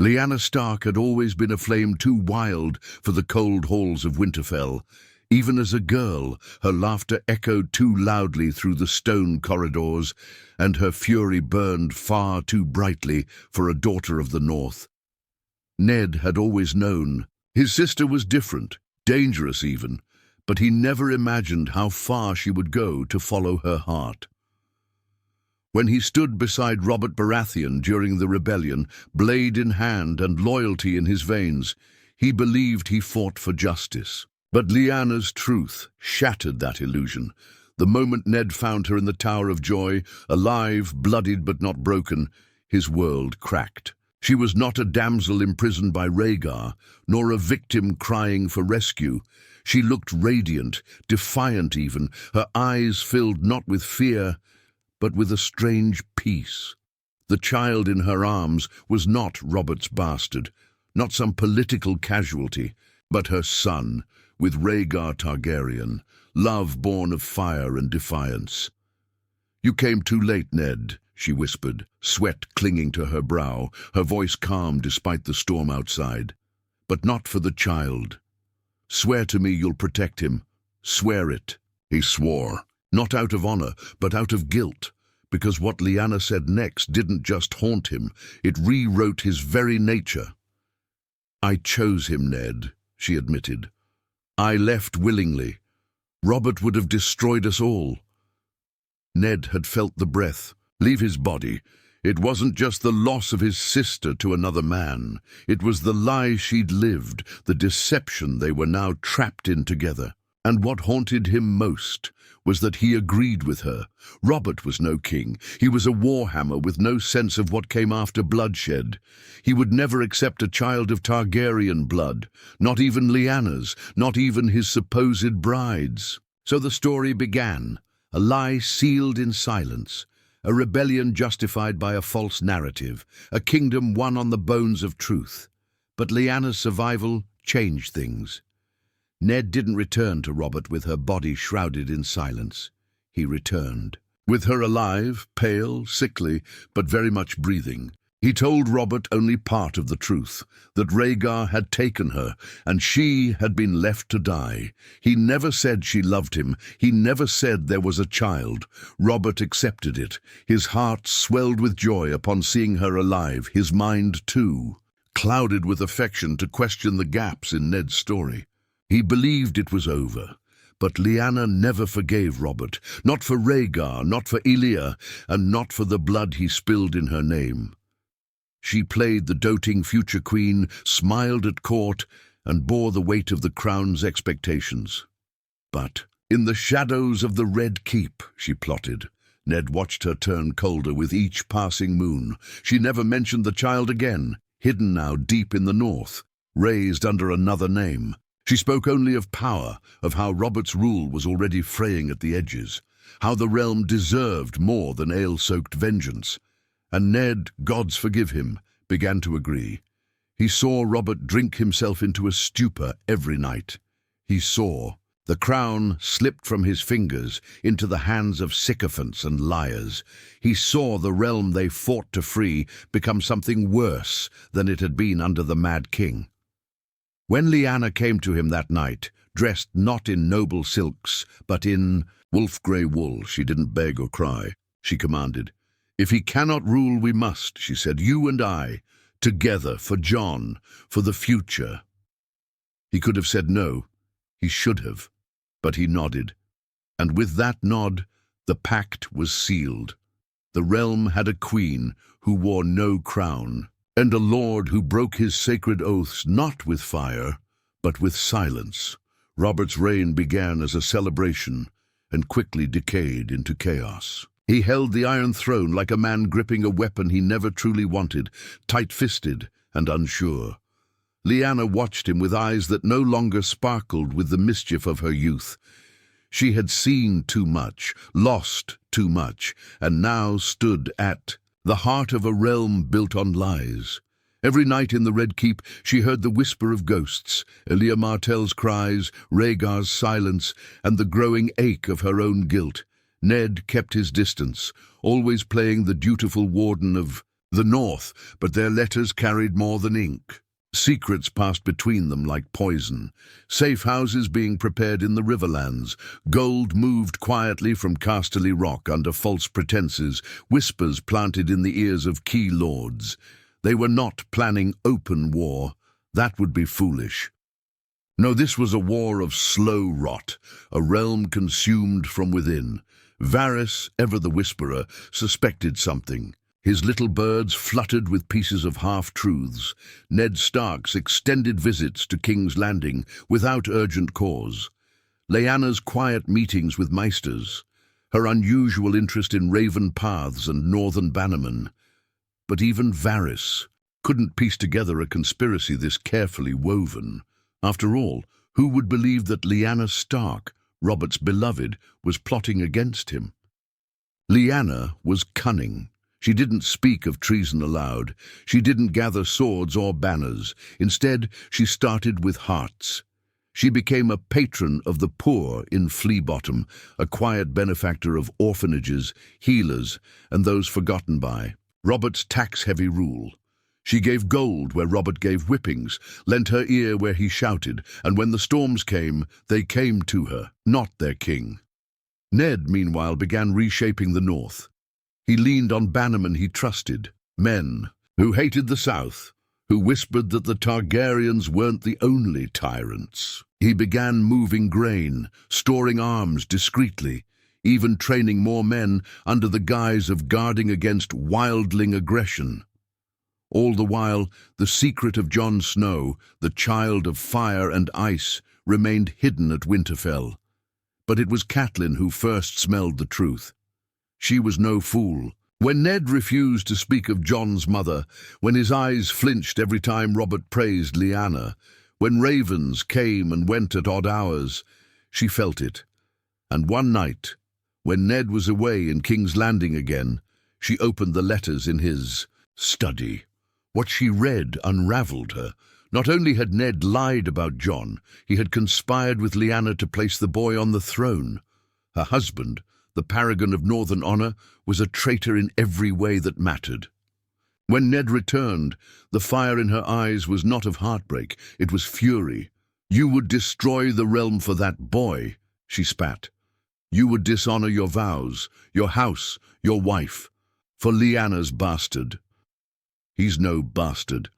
Lyanna Stark had always been a flame too wild for the cold halls of Winterfell. Even as a girl, her laughter echoed too loudly through the stone corridors, and her fury burned far too brightly for a daughter of the North. Ned had always known. His sister was different, dangerous even, but he never imagined how far she would go to follow her heart. When he stood beside Robert Baratheon during the rebellion, blade in hand and loyalty in his veins, he believed he fought for justice. But Lyanna's truth shattered that illusion. The moment Ned found her in the Tower of Joy, alive, bloodied but not broken, his world cracked. She was not a damsel imprisoned by Rhaegar, nor a victim crying for rescue. She looked radiant, defiant even, her eyes filled not with fear, but with a strange peace. The child in her arms was not Robert's bastard, not some political casualty, but her son, with Rhaegar Targaryen, love born of fire and defiance. "You came too late, Ned," she whispered, sweat clinging to her brow, her voice calm despite the storm outside. "But not for the child. Swear to me you'll protect him. Swear it." He swore, not out of honor, but out of guilt, because what Lyanna said next didn't just haunt him, it rewrote his very nature. "I chose him, Ned," she admitted. "I left willingly. Robert would have destroyed us all." Ned had felt the breath leave his body. It wasn't just the loss of his sister to another man. It was the lie she'd lived, the deception they were now trapped in together. And what haunted him most was that he agreed with her. Robert was no king. He was a warhammer with no sense of what came after bloodshed. He would never accept a child of Targaryen blood, not even Lyanna's, not even his supposed bride's. So the story began, a lie sealed in silence, a rebellion justified by a false narrative, a kingdom won on the bones of truth. But Lyanna's survival changed things. Ned didn't return to Robert with her body shrouded in silence. He returned. With her alive, pale, sickly, but very much breathing. He told Robert only part of the truth, that Rhaegar had taken her, and she had been left to die. He never said she loved him. He never said there was a child. Robert accepted it. His heart swelled with joy upon seeing her alive, his mind too, clouded with affection to question the gaps in Ned's story. He believed it was over, but Lyanna never forgave Robert, not for Rhaegar, not for Elia, and not for the blood he spilled in her name. She played the doting future queen, smiled at court, and bore the weight of the crown's expectations. But in the shadows of the Red Keep, she plotted. Ned watched her turn colder with each passing moon. She never mentioned the child again, hidden now deep in the north, raised under another name. She spoke only of power, of how Robert's rule was already fraying at the edges, how the realm deserved more than ale-soaked vengeance. And Ned, gods forgive him, began to agree. He saw Robert drink himself into a stupor every night. He saw the crown slipped from his fingers into the hands of sycophants and liars. He saw the realm they fought to free become something worse than it had been under the Mad King. When Lyanna came to him that night, dressed not in noble silks, but in wolf-grey wool, she didn't beg or cry. She commanded. "If he cannot rule, we must," she said, "you and I, together, for Jon, for the future." He could have said no. He should have. But he nodded. And with that nod, the pact was sealed. The realm had a queen who wore no crown, and a lord who broke his sacred oaths not with fire, but with silence. Robert's reign began as a celebration and quickly decayed into chaos. He held the Iron Throne like a man gripping a weapon he never truly wanted, tight-fisted and unsure. Lyanna watched him with eyes that no longer sparkled with the mischief of her youth. She had seen too much, lost too much, and now stood at the heart of a realm built on lies. Every night in the Red Keep she heard the whisper of ghosts, Elia Martell's cries, Rhaegar's silence, and the growing ache of her own guilt. Ned kept his distance, always playing the dutiful warden of The North, but their letters carried more than ink. Secrets passed between them like poison, safe houses being prepared in the riverlands, gold moved quietly from Casterly Rock under false pretenses, whispers planted in the ears of key lords. They were not planning open war. That would be foolish. No, this was a war of slow rot, a realm consumed from within. Varys, ever the whisperer, suspected something. His little birds fluttered with pieces of half-truths. Ned Stark's extended visits to King's Landing without urgent cause. Lyanna's quiet meetings with maesters. Her unusual interest in Raven Paths and Northern Bannermen. But even Varys couldn't piece together a conspiracy this carefully woven. After all, who would believe that Lyanna Stark, Robert's beloved, was plotting against him? Lyanna was cunning. She didn't speak of treason aloud. She didn't gather swords or banners. Instead, she started with hearts. She became a patron of the poor in Flea Bottom, a quiet benefactor of orphanages, healers, and those forgotten by Robert's tax-heavy rule. She gave gold where Robert gave whippings, lent her ear where he shouted, and when the storms came, they came to her, not their king. Ned, meanwhile, began reshaping the North. He leaned on bannermen he trusted, men who hated the South, who whispered that the Targaryens weren't the only tyrants. He began moving grain, storing arms discreetly, even training more men under the guise of guarding against wildling aggression. All the while, the secret of Jon Snow, the child of fire and ice, remained hidden at Winterfell. But it was Catelyn who first smelled the truth. She was no fool. When Ned refused to speak of Jon's mother, when his eyes flinched every time Robert praised Lyanna, when ravens came and went at odd hours, she felt it. And one night, when Ned was away in King's Landing again, she opened the letters in his study. What she read unraveled her. Not only had Ned lied about Jon, he had conspired with Lyanna to place the boy on the throne. Her husband, the paragon of Northern honor, was a traitor in every way that mattered. When Ned returned, the fire in her eyes was not of heartbreak, it was fury. "You would destroy the realm for that boy," she spat. "You would dishonor your vows, your house, your wife, for Lyanna's bastard." "He's no bastard,"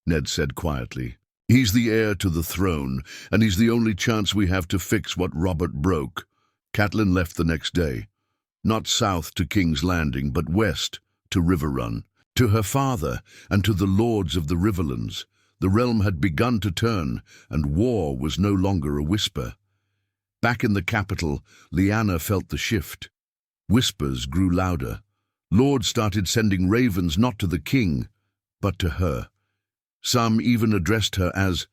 Ned said quietly. "He's the heir to the throne, and he's the only chance we have to fix what Robert broke." Catelyn left the next day, not south to King's Landing, but west to Riverrun. To her father and to the lords of the Riverlands, the realm had begun to turn, and war was no longer a whisper. Back in the capital, Lyanna felt the shift. Whispers grew louder. Lords started sending ravens not to the king, but to her. Some even addressed her as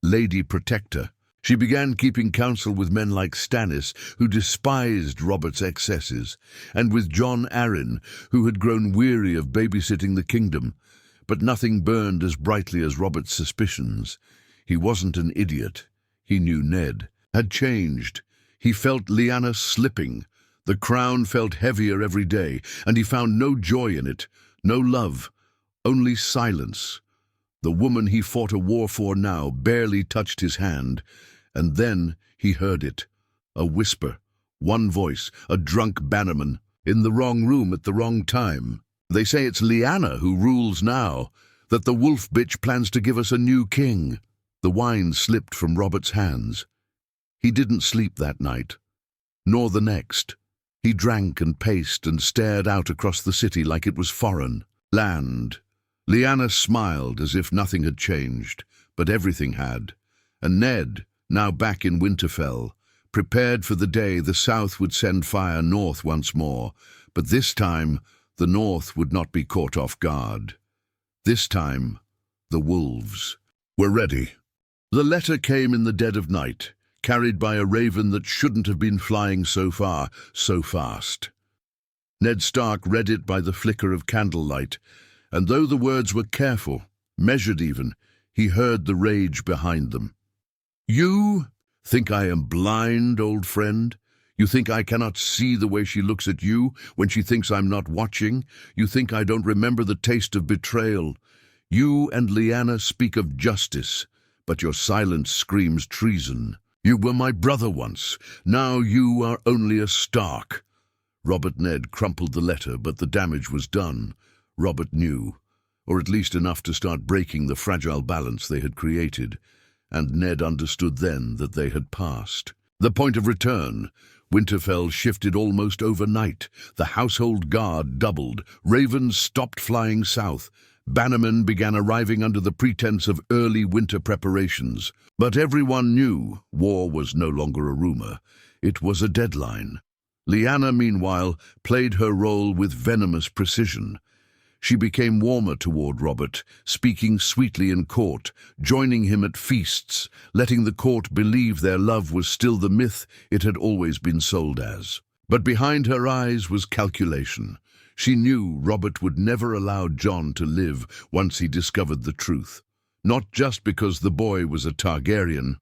Lady Protector. She began keeping counsel with men like Stannis, who despised Robert's excesses, and with Jon Arryn, who had grown weary of babysitting the kingdom. But nothing burned as brightly as Robert's suspicions. He wasn't an idiot. He knew Ned had changed. He felt Lyanna slipping. The crown felt heavier every day, and he found no joy in it, no love, only silence. The woman he fought a war for now barely touched his hand. And then he heard it, a whisper, one voice, a drunk bannerman, in the wrong room at the wrong time. "They say it's Lyanna who rules now, that the wolf bitch plans to give us a new king." The wine slipped from Robert's hands. He didn't sleep that night, nor the next. He drank and paced and stared out across the city like it was foreign land. Lyanna smiled as if nothing had changed, but everything had. And Ned, now back in Winterfell, prepared for the day the South would send fire north once more, but this time the North would not be caught off guard. This time, the wolves were ready. The letter came in the dead of night, carried by a raven that shouldn't have been flying so far, so fast. Ned Stark read it by the flicker of candlelight, and though the words were careful, measured even, he heard the rage behind them. "You think I am blind, old friend? You think I cannot see the way she looks at you when she thinks I'm not watching? You think I don't remember the taste of betrayal? You and Lyanna speak of justice, but your silence screams treason. You were my brother once. Now you are only a Stark." Robert Ned crumpled the letter, but the damage was done. Robert knew, or at least enough to start breaking the fragile balance they had created, and Ned understood then that they had passed. The point of return. Winterfell shifted almost overnight. The household guard doubled. Ravens stopped flying south. Bannermen began arriving under the pretense of early winter preparations. But everyone knew war was no longer a rumor. It was a deadline. Lyanna, meanwhile, played her role with venomous precision. She became warmer toward Robert, speaking sweetly in court, joining him at feasts, letting the court believe their love was still the myth it had always been sold as. But behind her eyes was calculation. She knew Robert would never allow Jon to live once he discovered the truth. Not just because the boy was a Targaryen,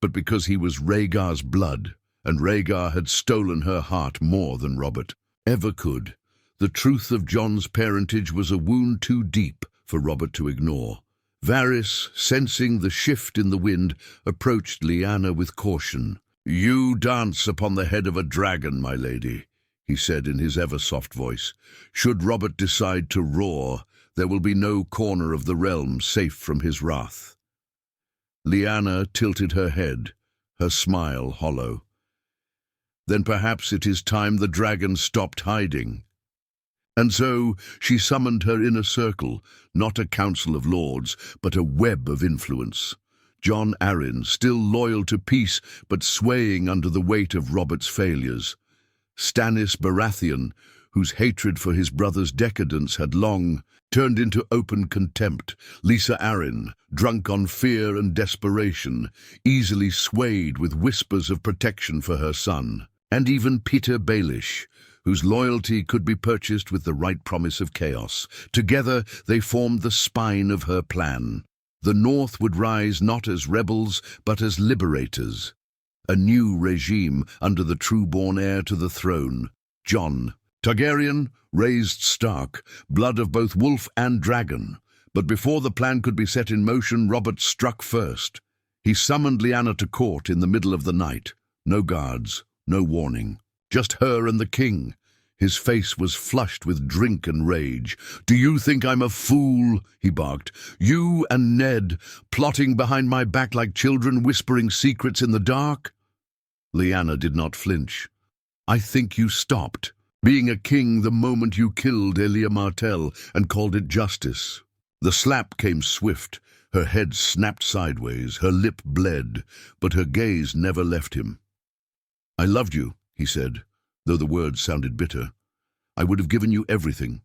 but because he was Rhaegar's blood, and Rhaegar had stolen her heart more than Robert ever could. The truth of Jon's parentage was a wound too deep for Robert to ignore. Varys, sensing the shift in the wind, approached Lyanna with caution. "You dance upon the head of a dragon, my lady," he said in his ever-soft voice. "Should Robert decide to roar, there will be no corner of the realm safe from his wrath." Lyanna tilted her head, her smile hollow. "Then perhaps it is time the dragon stopped hiding." And so she summoned her inner circle, not a council of lords, but a web of influence. Jon Arryn, still loyal to peace, but swaying under the weight of Robert's failures. Stannis Baratheon, whose hatred for his brother's decadence had long turned into open contempt. Lysa Arryn, drunk on fear and desperation, easily swayed with whispers of protection for her son. And even Petyr Baelish, whose loyalty could be purchased with the right promise of chaos. Together they formed the spine of her plan. The North would rise not as rebels, but as liberators. A new regime under the true-born heir to the throne, Jon. Targaryen, raised Stark, blood of both wolf and dragon. But before the plan could be set in motion, Robert struck first. He summoned Lyanna to court in the middle of the night. No guards, no warning. Just her and the king. His face was flushed with drink and rage. "Do you think I'm a fool?" he barked. "You and Ned, plotting behind my back like children, whispering secrets in the dark?" Lyanna did not flinch. "I think you stopped being a king the moment you killed Elia Martell and called it justice." The slap came swift. Her head snapped sideways, her lip bled, but her gaze never left him. "I loved you," he said, though the words sounded bitter. "I would have given you everything."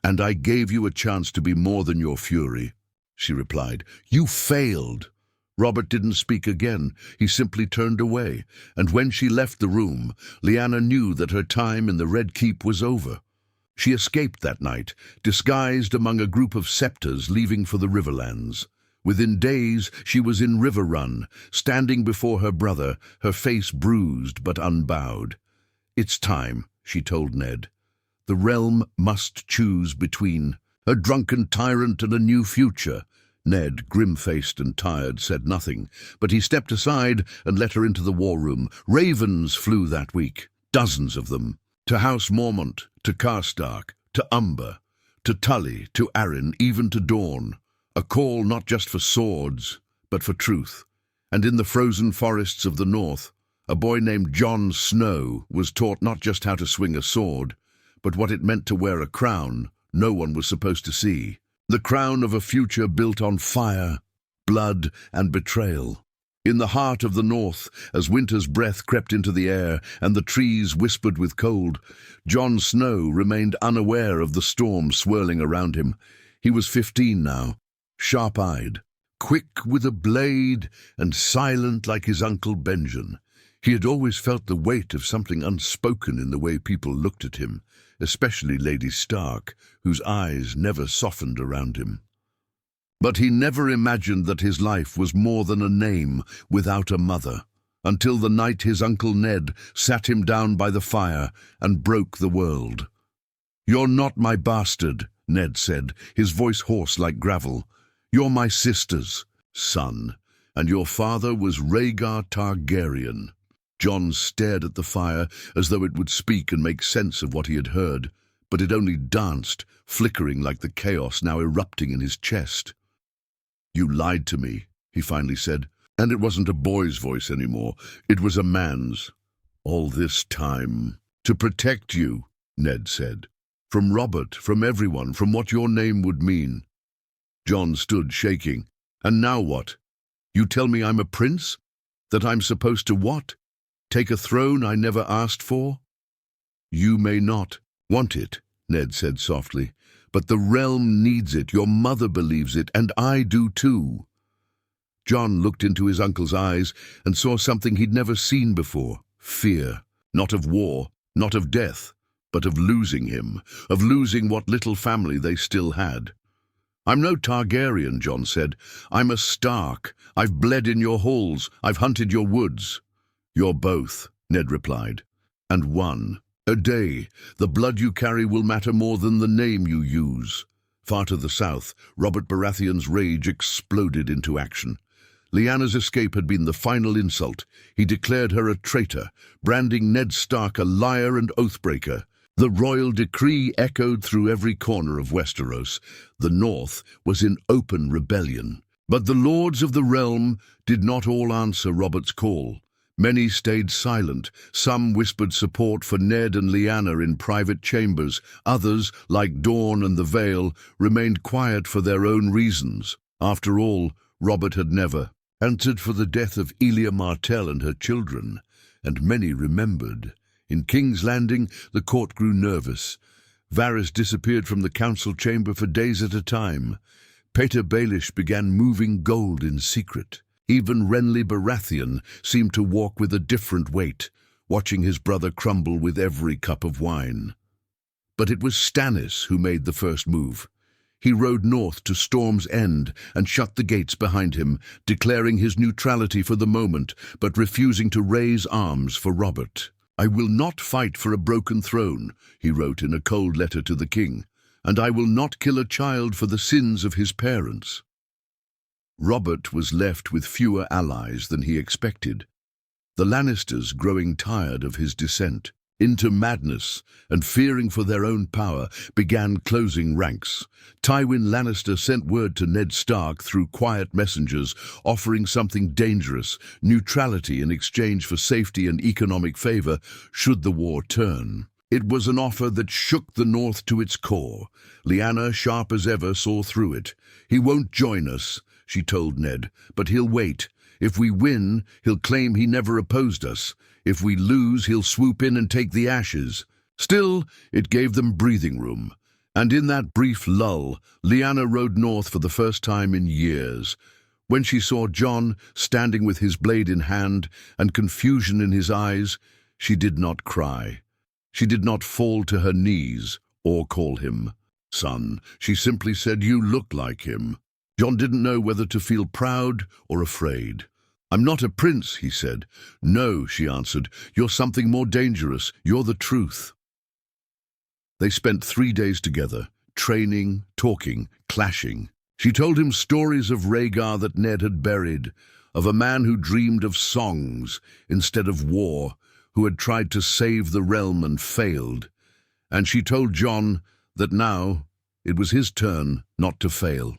"And I gave you a chance to be more than your fury," she replied. "You failed." Robert didn't speak again. He simply turned away, and when she left the room, Lyanna knew that her time in the Red Keep was over. She escaped that night, disguised among a group of septors leaving for the Riverlands. Within days, she was in River Run, standing before her brother, her face bruised but unbowed. "It's time," she told Ned. "The realm must choose between a drunken tyrant and a new future." Ned, grim-faced and tired, said nothing, but he stepped aside and let her into the war room. Ravens flew that week, dozens of them, to House Mormont, to Karstark, to Umber, to Tully, to Arryn, even to Dorne. A call not just for swords, but for truth. And in the frozen forests of the north, a boy named Jon Snow was taught not just how to swing a sword, but what it meant to wear a crown no one was supposed to see. The crown of a future built on fire, blood, and betrayal. In the heart of the north, as winter's breath crept into the air and the trees whispered with cold, Jon Snow remained unaware of the storm swirling around him. He was 15 now, sharp-eyed, quick with a blade, and silent like his uncle Benjen. He had always felt the weight of something unspoken in the way people looked at him, especially Lady Stark, whose eyes never softened around him. But he never imagined that his life was more than a name without a mother. until the night his Uncle Ned sat him down by the fire and broke the world. "You're not my bastard," Ned said, his voice hoarse like gravel. "You're my sister's son, and your father was Rhaegar Targaryen." Jon stared at the fire as though it would speak and make sense of what he had heard, but it only danced, flickering like the chaos now erupting in his chest. "You lied to me," he finally said, and it wasn't a boy's voice anymore. It was a man's. "All this time. To protect you," Ned said. "From Robert, from everyone, from what your name would mean." Jon stood shaking. "And now what? You tell me I'm a prince? That I'm supposed to what? Take a throne I never asked for?" "You may not want it," Ned said softly, "but the realm needs it. Your mother believes it, and I do too." Jon looked into his uncle's eyes and saw something he'd never seen before. Fear. Not of war, not of death, but of losing him, of losing what little family they still had. "I'm no Targaryen," Jon said. "I'm a Stark. I've bled in your halls. I've hunted your woods." "You're both," Ned replied. "And one. A day. The blood you carry will matter more than the name you use." Far to the south, Robert Baratheon's rage exploded into action. Lyanna's escape had been the final insult. He declared her a traitor, branding Ned Stark a liar and oathbreaker. The royal decree echoed through every corner of Westeros. The north was in open rebellion. But the lords of the realm did not all answer Robert's call. Many stayed silent. Some whispered support for Ned and Lyanna in private chambers. Others, like Dorne and the Vale, remained quiet for their own reasons. After all, Robert had never answered for the death of Elia Martell and her children, and many remembered. In King's Landing, the court grew nervous. Varys disappeared from the council chamber for days at a time. Petyr Baelish began moving gold in secret. Even Renly Baratheon seemed to walk with a different weight, watching his brother crumble with every cup of wine. But it was Stannis who made the first move. He rode north to Storm's End and shut the gates behind him, declaring his neutrality for the moment, but refusing to raise arms for Robert. "I will not fight for a broken throne," he wrote in a cold letter to the king, "and I will not kill a child for the sins of his parents." Robert was left with fewer allies than he expected. The Lannisters, growing tired of his descent, into madness and fearing for their own power, began closing ranks. Tywin Lannister sent word to Ned Stark through quiet messengers, offering something dangerous, neutrality in exchange for safety and economic favor should the war turn. It was an offer that shook the North to its core. Lyanna, sharp as ever, saw through it. "He won't join us," she told Ned, "but he'll wait. If we win, he'll claim he never opposed us. If we lose, he'll swoop in and take the ashes." Still, it gave them breathing room. And in that brief lull, Lyanna rode north for the first time in years. When she saw Jon standing with his blade in hand and confusion in his eyes, she did not cry. She did not fall to her knees or call him son. She simply said, "You look like him." Jon didn't know whether to feel proud or afraid. "I'm not a prince," he said. "No," she answered. "You're something more dangerous. You're the truth." They spent 3 days together, training, talking, clashing. She told him stories of Rhaegar that Ned had buried, of a man who dreamed of songs instead of war, who had tried to save the realm and failed. And she told Jon that now it was his turn not to fail.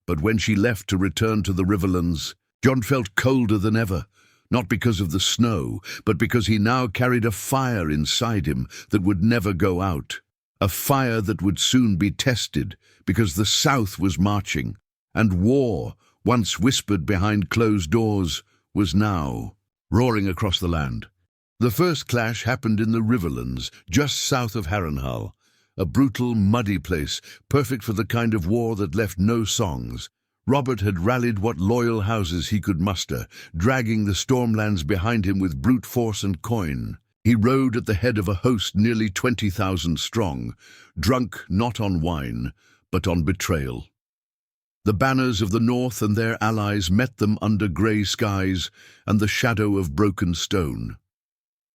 But when she left to return to the Riverlands, Jon felt colder than ever, not because of the snow, but because he now carried a fire inside him that would never go out, a fire that would soon be tested, because the South was marching, and war, once whispered behind closed doors, was now roaring across the land. The first clash happened in the Riverlands, just south of Harrenhal, a brutal, muddy place, perfect for the kind of war that left no songs. Robert had rallied what loyal houses he could muster, dragging the Stormlands behind him with brute force and coin. He rode at the head of a host nearly 20,000 strong, drunk not on wine, but on betrayal. The banners of the north and their allies met them under grey skies and the shadow of broken stone.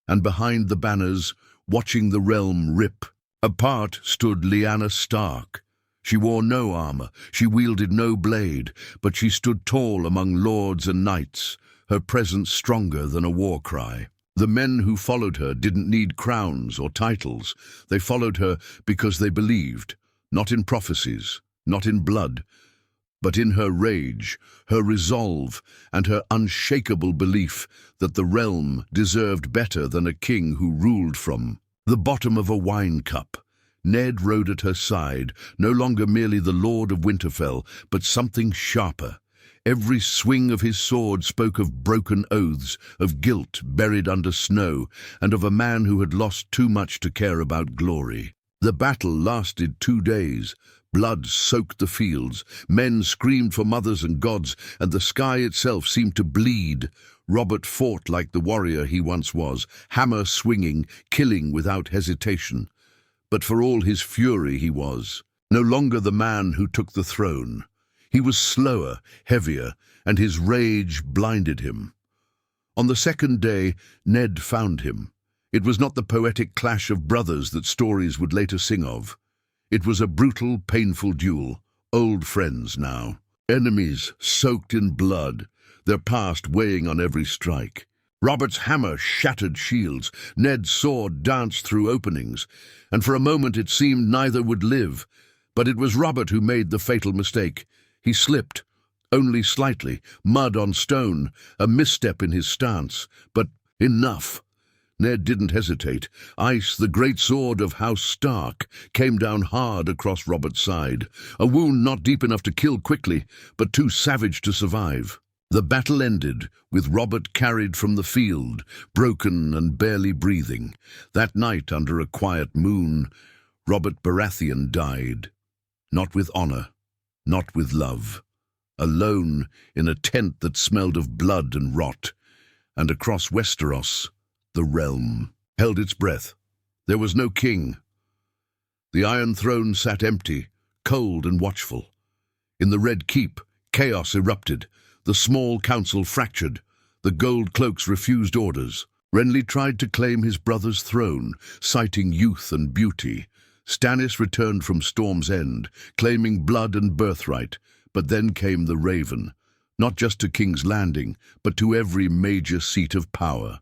And behind the banners, watching the realm rip, apart stood Lyanna Stark. She wore no armor, she wielded no blade, but she stood tall among lords and knights, her presence stronger than a war cry. The men who followed her didn't need crowns or titles. They followed her because they believed, not in prophecies, not in blood, but in her rage, her resolve, and her unshakable belief that the realm deserved better than a king who ruled from the bottom of a wine cup. Ned rode at her side, no longer merely the Lord of Winterfell, but something sharper. Every swing of his sword spoke of broken oaths, of guilt buried under snow, and of a man who had lost too much to care about glory. The battle lasted 2 days. Blood soaked the fields, men screamed for mothers and gods, and the sky itself seemed to bleed. Robert fought like the warrior he once was, hammer swinging, killing without hesitation. But for all his fury he was no longer the man who took the throne. He was slower, heavier, and his rage blinded him. On the second day, Ned found him. It was not the poetic clash of brothers that stories would later sing of. It was a brutal, painful duel, old friends now. Enemies soaked in blood, their past weighing on every strike. Robert's hammer shattered shields, Ned's sword danced through openings, and for a moment it seemed neither would live. But it was Robert who made the fatal mistake. He slipped, only slightly, mud on stone, a misstep in his stance. But enough. Ned didn't hesitate. Ice, the great sword of House Stark, came down hard across Robert's side, a wound not deep enough to kill quickly, but too savage to survive. The battle ended, with Robert carried from the field, broken and barely breathing. That night, under a quiet moon, Robert Baratheon died. Not with honor, not with love. Alone, in a tent that smelled of blood and rot. And across Westeros, the realm held its breath. There was no king. The Iron Throne sat empty, cold and watchful. In the Red Keep, chaos erupted. The small council fractured. The gold cloaks refused orders. Renly tried to claim his brother's throne, citing youth and beauty. Stannis returned from Storm's End, claiming blood and birthright. But then came the Raven, not just to King's Landing, but to every major seat of power.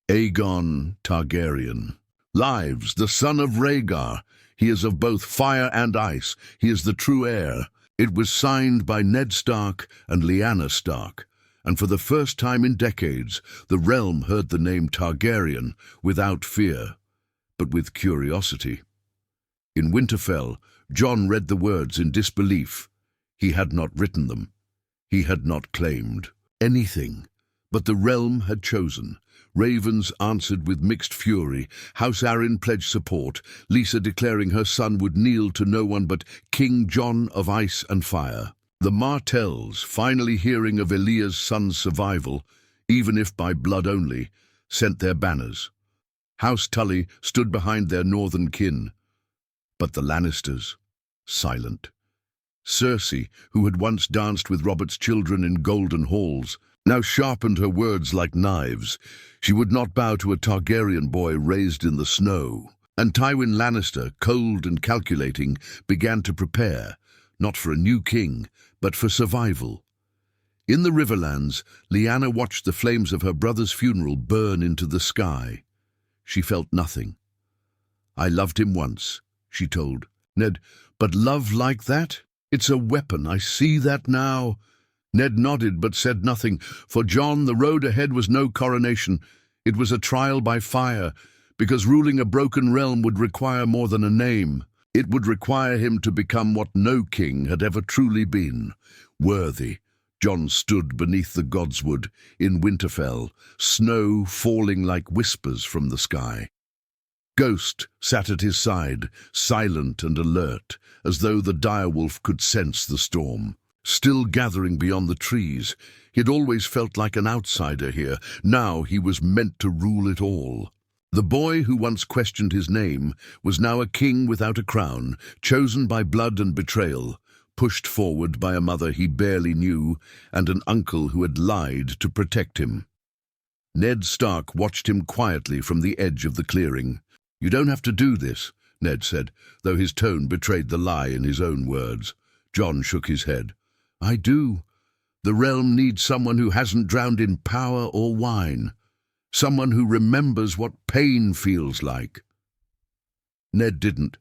Aegon Targaryen. Lives, the son of Rhaegar. He is of both fire and ice. He is the true heir. It was signed by Ned Stark and Lyanna Stark, and for the first time in decades, the realm heard the name Targaryen without fear, but with curiosity. In Winterfell, Jon read the words in disbelief. He had not written them. He had not claimed anything. But the realm had chosen. Ravens answered with mixed fury. House Arryn pledged support, Lisa declaring her son would kneel to no one but King Jon of Ice and Fire. The Martells, finally hearing of Elia's son's survival, even if by blood only, sent their banners. House Tully stood behind their northern kin. But the Lannisters, silent. Cersei, who had once danced with Robert's children in golden halls, now sharpened her words like knives. She would not bow to a Targaryen boy raised in the snow. And Tywin Lannister, cold and calculating, began to prepare, not for a new king, but for survival. In the Riverlands, Lyanna watched the flames of her brother's funeral burn into the sky. She felt nothing. "I loved him once," she told Ned, "but love like that? It's a weapon, I see that now." Ned nodded but said nothing. For Jon, the road ahead was no coronation. It was a trial by fire, because ruling a broken realm would require more than a name. It would require him to become what no king had ever truly been. Worthy. Jon stood beneath the godswood in Winterfell, snow falling like whispers from the sky. Ghost sat at his side, silent and alert, as though the direwolf could sense the storm. Still gathering beyond the trees, he had always felt like an outsider here. Now he was meant to rule it all. The boy who once questioned his name was now a king without a crown, chosen by blood and betrayal, pushed forward by a mother he barely knew and an uncle who had lied to protect him. Ned Stark watched him quietly from the edge of the clearing. "You don't have to do this," Ned said, though his tone betrayed the lie in his own words. Jon shook his head. "I do. The realm needs someone who hasn't drowned in power or wine. Someone who remembers what pain feels like." Ned didn't.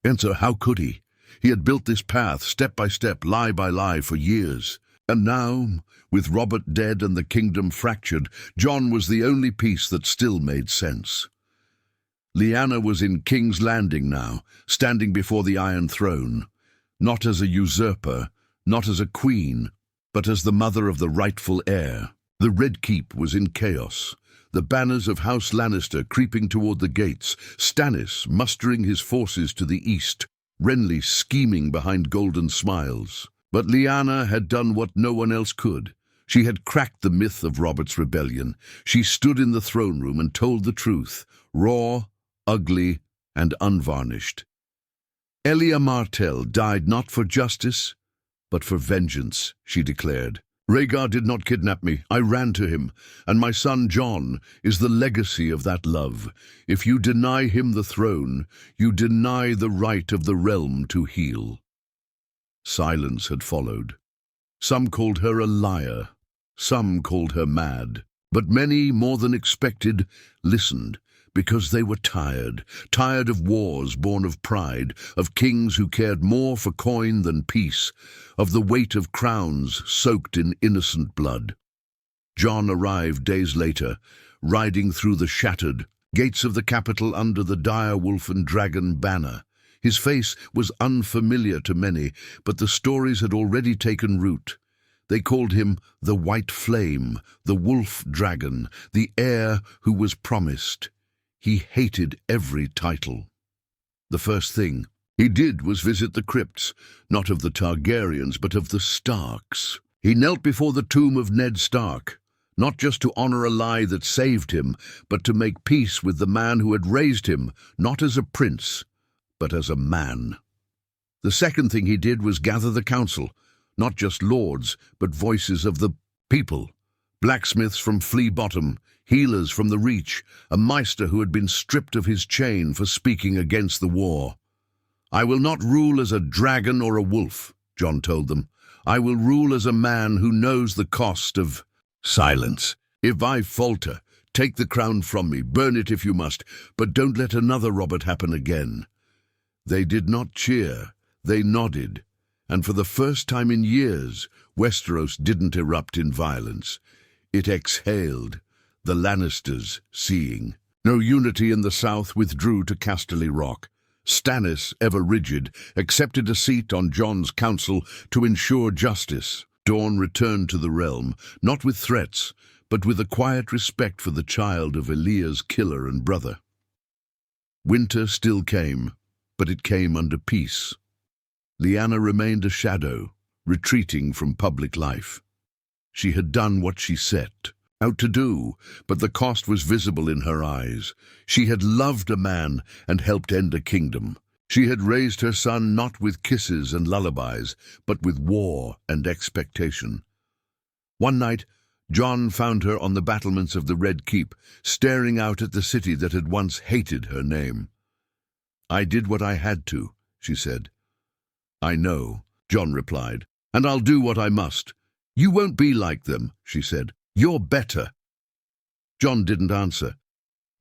And so how could he? He had built this path, step by step, lie by lie, for years. And now, with Robert dead and the kingdom fractured, Jon was the only piece that still made sense. Lyanna was in King's Landing now, standing before the Iron Throne, not as a usurper, not as a queen, but as the mother of the rightful heir. The Red Keep was in chaos, the banners of House Lannister creeping toward the gates, Stannis mustering his forces to the east, Renly scheming behind golden smiles. But Lyanna had done what no one else could. She had cracked the myth of Robert's rebellion. She stood in the throne room and told the truth, raw, ugly, and unvarnished. Elia Martell died not for justice, but for vengeance, she declared. Rhaegar did not kidnap me. I ran to him, and my son Jon is the legacy of that love. If you deny him the throne, you deny the right of the realm to heal. Silence had followed. Some called her a liar. Some called her mad. But many, more than expected, listened, because they were tired of wars born of pride, of kings who cared more for coin than peace, of the weight of crowns soaked in innocent blood. Jon arrived days later, riding through the shattered gates of the capital under the dire wolf and dragon banner. His face was unfamiliar to many, but the stories had already taken root. They called him the White Flame, the Wolf Dragon, the heir who was promised. He hated every title. The first thing he did was visit the crypts, not of the Targaryens, but of the Starks. He knelt before the tomb of Ned Stark, not just to honor a lie that saved him, but to make peace with the man who had raised him, not as a prince, but as a man. The second thing he did was gather the council, not just lords, but voices of the people. Blacksmiths from Flea Bottom, healers from the Reach, a Maester who had been stripped of his chain for speaking against the war. "I will not rule as a dragon or a wolf," Jon told them. "I will rule as a man who knows the cost of silence. If I falter, take the crown from me, burn it if you must, but don't let another Robert happen again." They did not cheer, they nodded, and for the first time in years, Westeros didn't erupt in violence. It exhaled, the Lannisters seeing. No unity in the south withdrew to Casterly Rock. Stannis, ever rigid, accepted a seat on Jon's council to ensure justice. Dorne returned to the realm, not with threats, but with a quiet respect for the child of Elia's killer and brother. Winter still came, but it came under peace. Lyanna remained a shadow, retreating from public life. She had done what she set out to do, but the cost was visible in her eyes. She had loved a man and helped end a kingdom. She had raised her son not with kisses and lullabies, but with war and expectation. One night, Jon found her on the battlements of the Red Keep, staring out at the city that had once hated her name. "I did what I had to," she said. "I know," Jon replied, "and I'll do what I must." "You won't be like them," she said. "You're better." Jon didn't answer,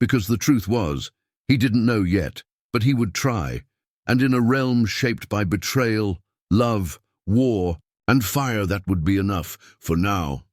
because the truth was, he didn't know yet, but he would try, and in a realm shaped by betrayal, love, war, and fire, that would be enough for now.